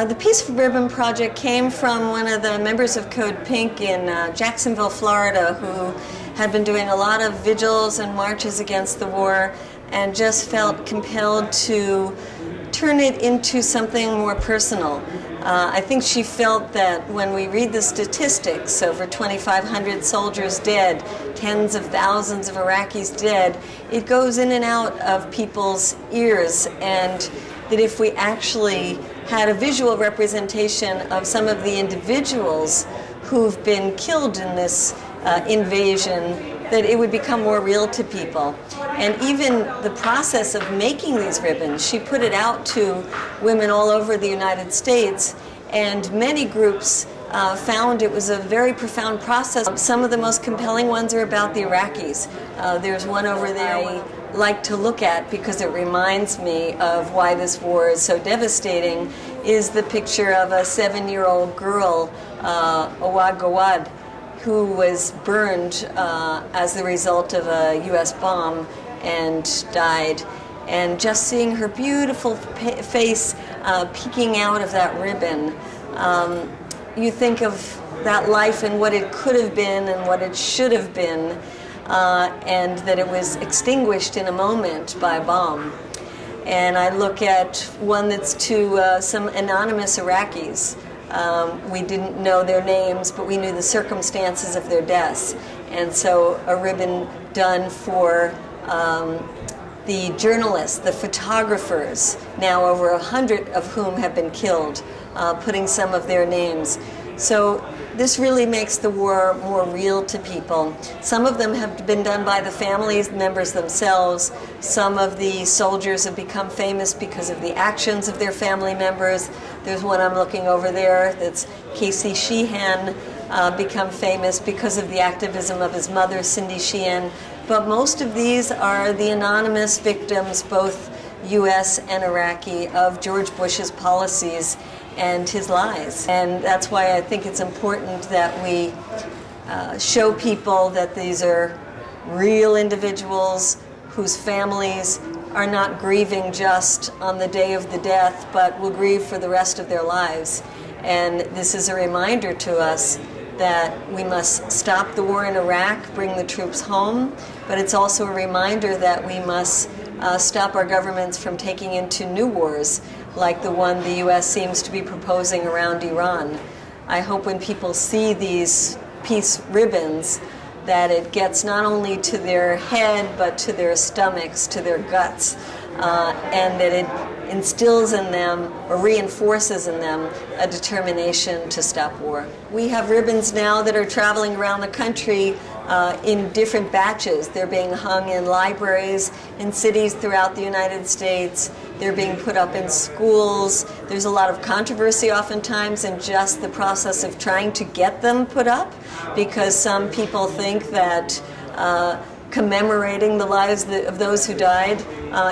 The Peace Ribbon Project came from one of the members of Code Pink in Jacksonville, Florida, who had been doing a lot of vigils and marches against the war and just felt compelled to turn it into something more personal. I think she felt that when we read the statistics, over 2,500 soldiers dead, tens of thousands of Iraqis dead, it goes in and out of people's ears, and that if we actually had a visual representation of some of the individuals who've been killed in this invasion, that it would become more real to people. And even the process of making these ribbons, she put it out to women all over the United States, and many groups found it was a very profound process. Some of the most compelling ones are about the Iraqis. There's one over there I like to look at because it reminds me of why this war is so devastating, is the picture of a 7-year-old girl, Awad Gawad, who was burned as the result of a U.S. bomb and died. And just seeing her beautiful face peeking out of that ribbon, you think of that life and what it could have been and what it should have been, and that it was extinguished in a moment by a bomb. And I look at one that's to some anonymous Iraqis. We didn't know their names, but we knew the circumstances of their deaths. And so a ribbon done for the journalists, the photographers, now over 100 of whom have been killed, putting some of their names. So this really makes the war more real to people. Some of them have been done by the families, members themselves. Some of the soldiers have become famous because of the actions of their family members. There's one I'm looking over there that's Casey Sheehan, become famous because of the activism of his mother, Cindy Sheehan. But most of these are the anonymous victims, both U.S. and Iraqi, of George Bush's policies and his lies. And that's why I think it's important that we show people that these are real individuals whose families are not grieving just on the day of the death, but will grieve for the rest of their lives. And this is a reminder to us that we must stop the war in Iraq, bring the troops home, but it's also a reminder that we must stop our governments from taking into new wars, like the one the U.S. seems to be proposing around Iran. I hope when people see these peace ribbons that it gets not only to their head, but to their stomachs, to their guts, and that it instills in them or reinforces in them a determination to stop war. We have ribbons now that are traveling around the country in different batches. They're being hung in libraries in cities throughout the United States. They're being put up in schools. There's a lot of controversy oftentimes in just the process of trying to get them put up, because some people think that commemorating the lives of those who died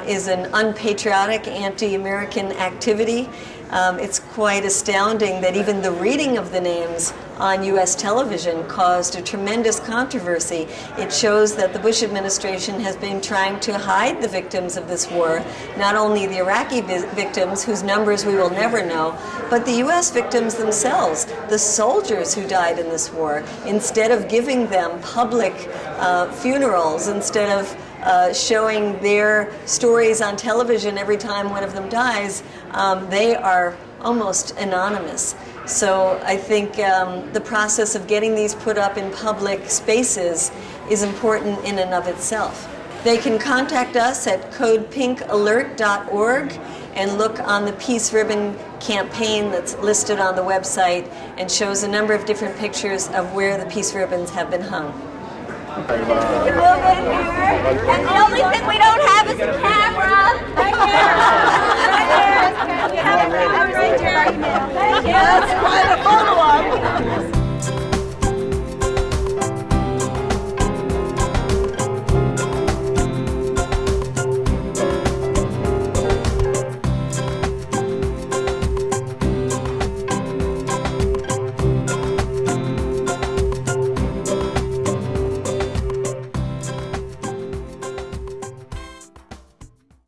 is an unpatriotic, anti-American activity. It's quite astounding that even the reading of the names on U.S. television caused a tremendous controversy. It shows that the Bush administration has been trying to hide the victims of this war, not only the Iraqi victims, whose numbers we will never know, but the U.S. victims themselves, the soldiers who died in this war. Instead of giving them public funerals, instead of showing their stories on television every time one of them dies, they are almost anonymous. So I think the process of getting these put up in public spaces is important in and of itself. They can contact us at codepinkalert.org and look on the Peace Ribbon campaign that's listed on the website and shows a number of different pictures of where the peace ribbons have been hung. Move in here, and the only thing we don't have is a camera. Right here. Right here. We have a camera right here. Thank you. That's quite a photo.